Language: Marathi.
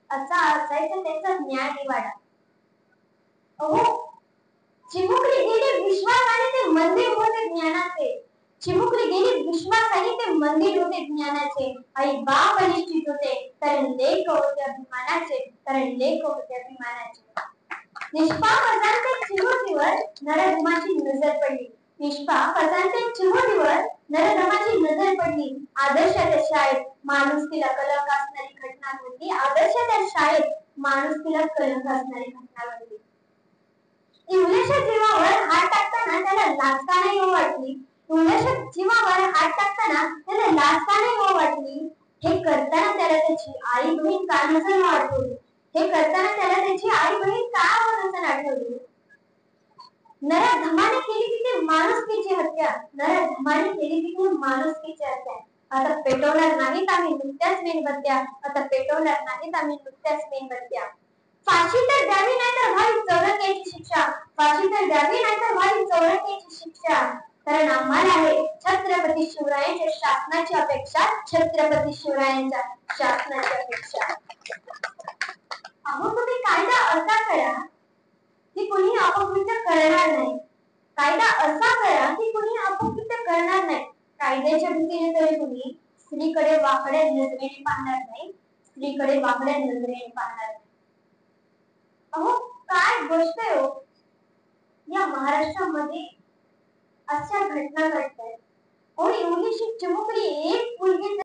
असा असायचा त्याचा ज्ञाननिवाडा. अहो, चिमुकली गेली विश्वासाने ते मंदिर होते ज्ञानाचे. चिमुकली गेली विश्वासाने ते मंदिर होते ज्ञानाचे. आई बाप अनिश्चित होते कारण लेक होते अभिमानाचे, कारण लेक होते अभिमानाचे. निष्पाप अजाणते चिमुकलीवर नरधमाची नजर पडली. निष्पाप अजाणते चिमुकलीवर नरधमाची नजर पडली. आदर्शाच्या शाळेत माणुसकीला कलंक असणारी घटना घडली. आदर्शाच्या शाळेत माणुसकीला कलंक असणारी घटना घडली. इंग्लिशच्या जीवावर हात टाकताना त्याला लाज का नाही हो वाटली. इंग्लिशच्या जीवावर हात टाकताना त्याला लाज का नाही हो वाटली. हे करताना त्याला त्याची आई बहीण का नसेल आठवली. हे करताना त्याला त्याची आई बहीण का नसेल आठवली. नराधमाने केली तिथे माणुसकीची हत्या. नराधमाने केली तिथे माणुसकीची हत्या. आता पेटवणार नाहीत आम्ही नुकत्याच मेणबत्त्या. आता पेटवणार नाहीत आम्ही नुकत्याच मेणबत्त्या. फाशी तर द्यावी नाही तर व्हावी चौरंग्याची शिक्षा. फाशी तर द्यावी नाही तर व्हावी चौरंग्याची शिक्षा. कारण आम्हाला आहे छत्रपती शिवरायांच्या शासनाची अपेक्षा. छत्रपती शिवरायांच्या शासनाची अपेक्षा. अहो, तुम्ही कायदा असा करा की कुणी अपकृत्य करणार नाही. कायदा असा करा की कुणी अपकृत्य करणार नाही. कायद्याच्या भीतीने तरी तुम्ही स्त्रीकडे वाकड्या नजरेने पाहणार नाही. स्त्रीकडे वाकड्या नजरेने पाहणार नाही. अहो, काय गोष्ट आहे हो. या महाराष्ट्रामध्ये अशा घटना घडतात. इंग्लिश चिमुकली एक मुलगी